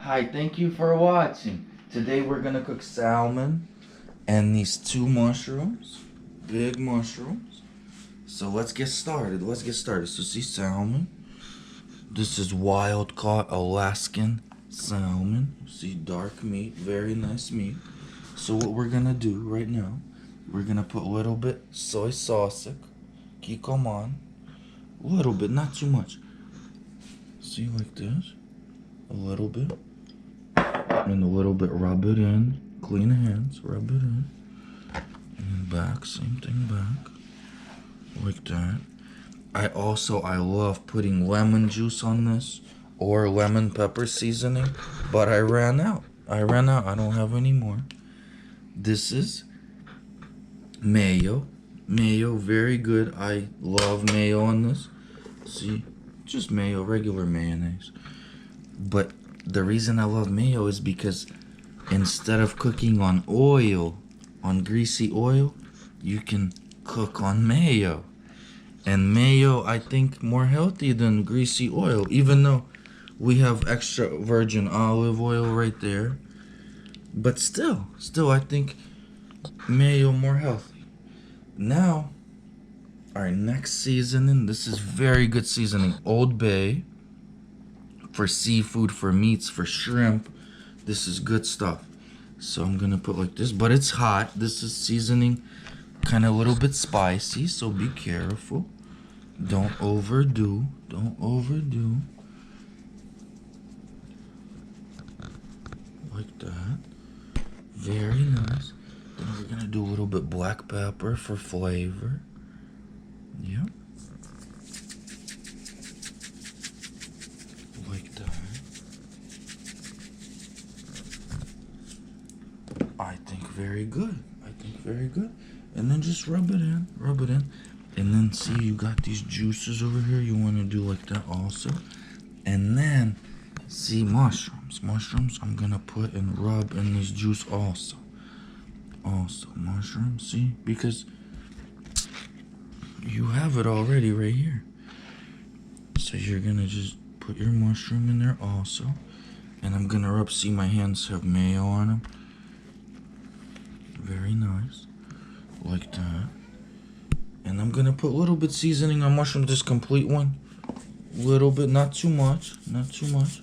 Hi, thank you for watching. Today we're gonna cook salmon and these two mushrooms, big mushrooms. So let's get started. So see salmon. This is wild caught Alaskan salmon. See dark meat, very nice meat. So what we're gonna do right now, we're gonna put a little bit soy sauce. Come on. A little bit, not too much. See like this. A little bit. And a little bit, rub it in. Clean hands, rub it in. And back, same thing back. Like that. I love putting lemon juice on this. Or lemon pepper seasoning. But I ran out. I don't have any more. This is mayo. Mayo, very good. I love mayo on this. See? Just mayo, regular mayonnaise. But the reason I love mayo is because instead of cooking on oil, on greasy oil, you can cook on mayo. And mayo, I think, more healthy than greasy oil, even though we have extra virgin olive oil right there. But still, I think mayo more healthy. Now, our next seasoning, this is very good seasoning. Old Bay. For seafood, for meats, for shrimp. This is good stuff. So I'm gonna put like this, but it's hot. This is seasoning, kind of a little bit spicy, so be careful. Don't overdo. Like that. Very nice. Then we're gonna do a little bit black pepper for flavor. Yep. Like that. I think very good. And then just rub it in. And then see, you got these juices over here. You want to do like that also. And then, see, mushrooms. I'm going to put and rub in this juice also. Mushrooms, see? Because you have it already right here. So you're going to just put your mushroom in there also. And I'm gonna rub, see my hands have mayo on them. Very nice. Like that. And I'm gonna put a little bit seasoning on mushroom, this complete one. Little bit, not too much. Like that.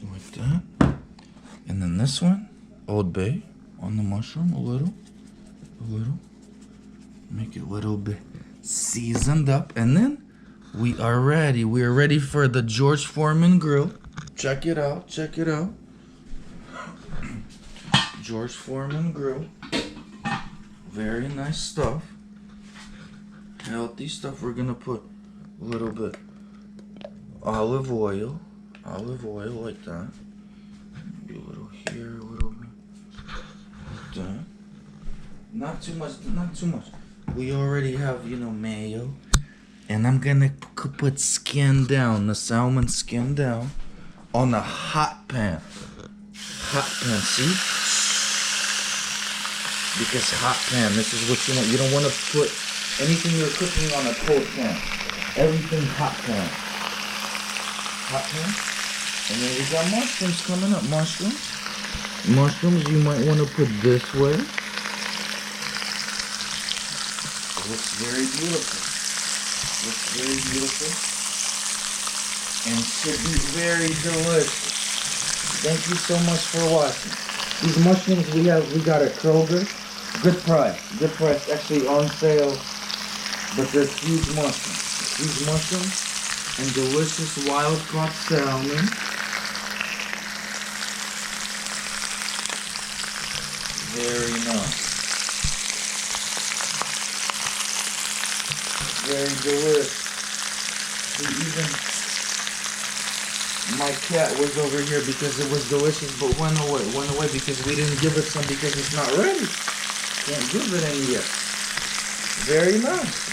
Like that. And then this one, Old Bay on the mushroom, a little. Make it a little bit seasoned up. And then we are ready for the George Foreman grill. Check it out. George Foreman grill. Very nice stuff. Healthy stuff. We're gonna put a little bit olive oil like that. Maybe a little here, a little bit like that. Not too much. We already have, mayo. And I'm gonna put skin down, the salmon skin down, on a hot pan. See? Because hot pan, this is what you want. You don't want to put anything you're cooking on a cold pan. Everything hot pan. And then we got mushrooms coming up. Mushrooms you might want to put this way. Looks very beautiful. And should be very delicious. Thank you so much for watching. These mushrooms we got at Kroger. Good price. Actually on sale. But they're huge mushrooms. And delicious wild caught salmon. Very nice. Very delicious. See, even my cat was over here because it was delicious, but went away because we didn't give it some because it's not ready. Can't give it any yet. Very nice.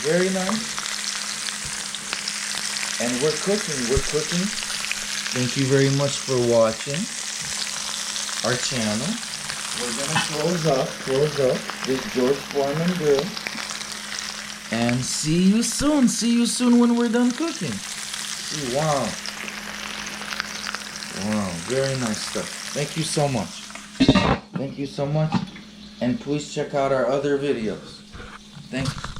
And we're cooking. Thank you very much for watching our channel. We're gonna close up this George Foreman grill. And And see you soon. See you soon when we're done cooking. Wow. Wow, very nice stuff. Thank you so much. Thank you so much. And please check out our other videos. Thank you.